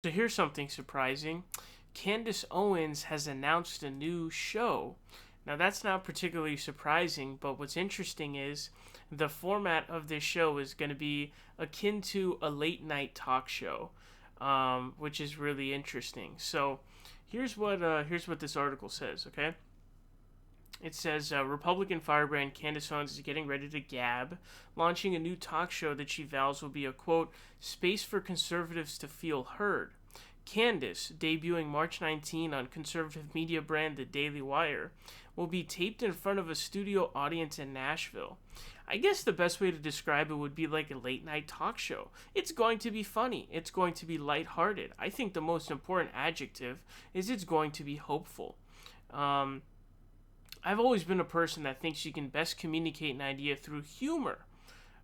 So here's something surprising. Candace Owens has announced a new show. Now, that's not particularly surprising, but what's interesting is the format of this show is going to be akin to a late night talk show, which is really interesting. So, here's what this article says. Okay, it says Republican firebrand Candace Owens is getting ready to gab, launching a new talk show that she vows will be a quote space for conservatives to feel heard. Candace, debuting March 19 on conservative media brand The Daily Wire, will be taped in front of a studio audience in Nashville. I guess the best way to describe it would be like a late night talk show. It's going to be funny. It's going to be lighthearted. I think the most important adjective is it's going to be hopeful. Um, I've always been a person that thinks you can best communicate an idea through humor.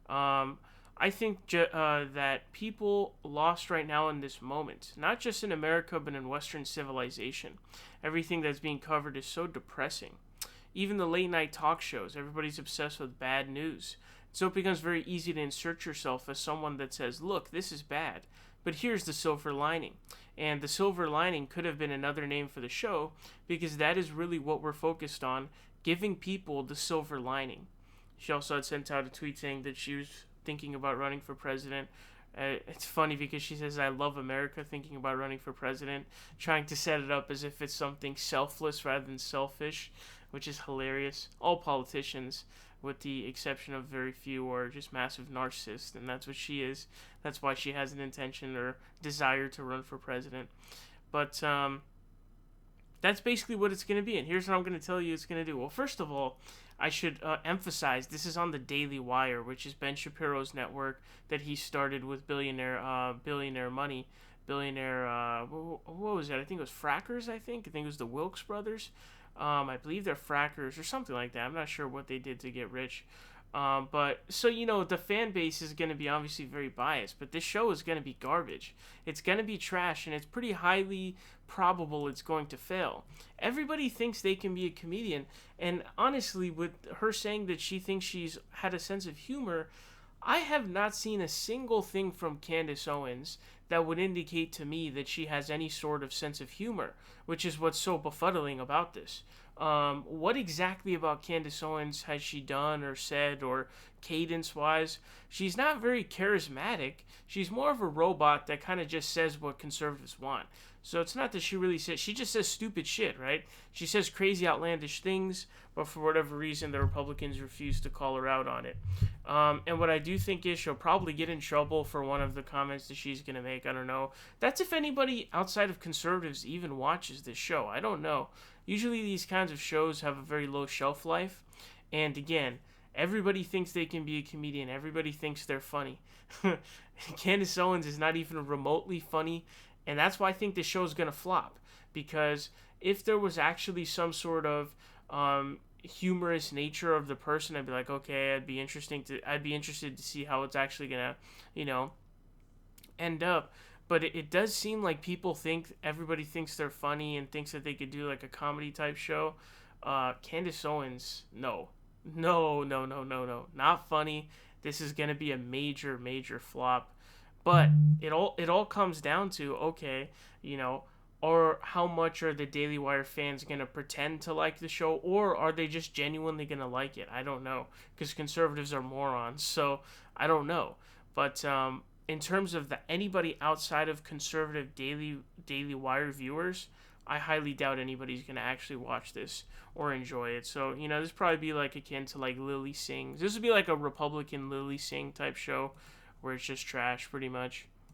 Um, I think that people lost right now in this moment, not just in America, but in Western civilization. Everything that's being covered is so depressing. Even the late night talk shows, everybody's obsessed with bad news. So it becomes very easy to insert yourself as someone that says, look, this is bad, but here's the silver lining. And the silver lining could have been another name for the show because that is really what we're focused on, giving people the silver lining. She also had sent out a tweet saying that she was thinking about running for president. It's funny because she says, I love America, thinking about running for president, trying to set it up as if it's something selfless rather than selfish, which is hilarious. All politicians, with the exception of very few, are just massive narcissists, and that's what she is. That's why she has an intention or desire to run for president. But that's basically what it's going to be. And here's what I'm going to tell you it's going to do. Well, first of all, I should emphasize this is on the Daily Wire, which is Ben Shapiro's network that he started with billionaire money, billionaire. What was it? I think it was Frackers. I think it was the Wilkes brothers. I believe they're Frackers or something like that. I'm not sure what they did to get rich. But so the fan base is going to be obviously very biased, but this show is going to be garbage. It's going to be trash, and it's pretty highly probable it's going to fail. Everybody thinks they can be a comedian, and honestly, with her saying that she thinks she's had a sense of humor, I have not seen a single thing from Candace Owens that would indicate to me that she has any sort of sense of humor, which is what's so befuddling about this. What exactly about Candace Owens has she done or said or cadence wise? She's not very charismatic. She's more of a robot that kind of just says what conservatives want. So it's not that she really says, she just says stupid shit, right? She says crazy, outlandish things, but for whatever reason, the Republicans refuse to call her out on it. And what I do think is she'll probably get in trouble for one of the comments that she's going to make. I don't know. That's if anybody outside of conservatives even watches this show. I don't know. Usually these kinds of shows have a very low shelf life. And again, everybody thinks they can be a comedian. Everybody thinks they're funny. Candace Owens is not even remotely funny. And that's why I think this show is going to flop. Because if there was actually some sort of humorous nature of the person, I'd be like, okay, I'd be interested to see how it's actually going to, end up. But it does seem like everybody thinks they're funny and thinks that they could do like a comedy type show. Candace Owens, no. No, no, no, no, no. Not funny. This is going to be a major, major flop. But it all comes down to, okay, or how much are the Daily Wire fans going to pretend to like the show, or are they just genuinely going to like it? I don't know, because conservatives are morons, so I don't know. But in terms of anybody outside of conservative Daily Wire viewers, I highly doubt anybody's going to actually watch this or enjoy it. So, this probably be like akin to like Lily Sings. This would be like a Republican Lily Sing type show where it's just trash pretty much.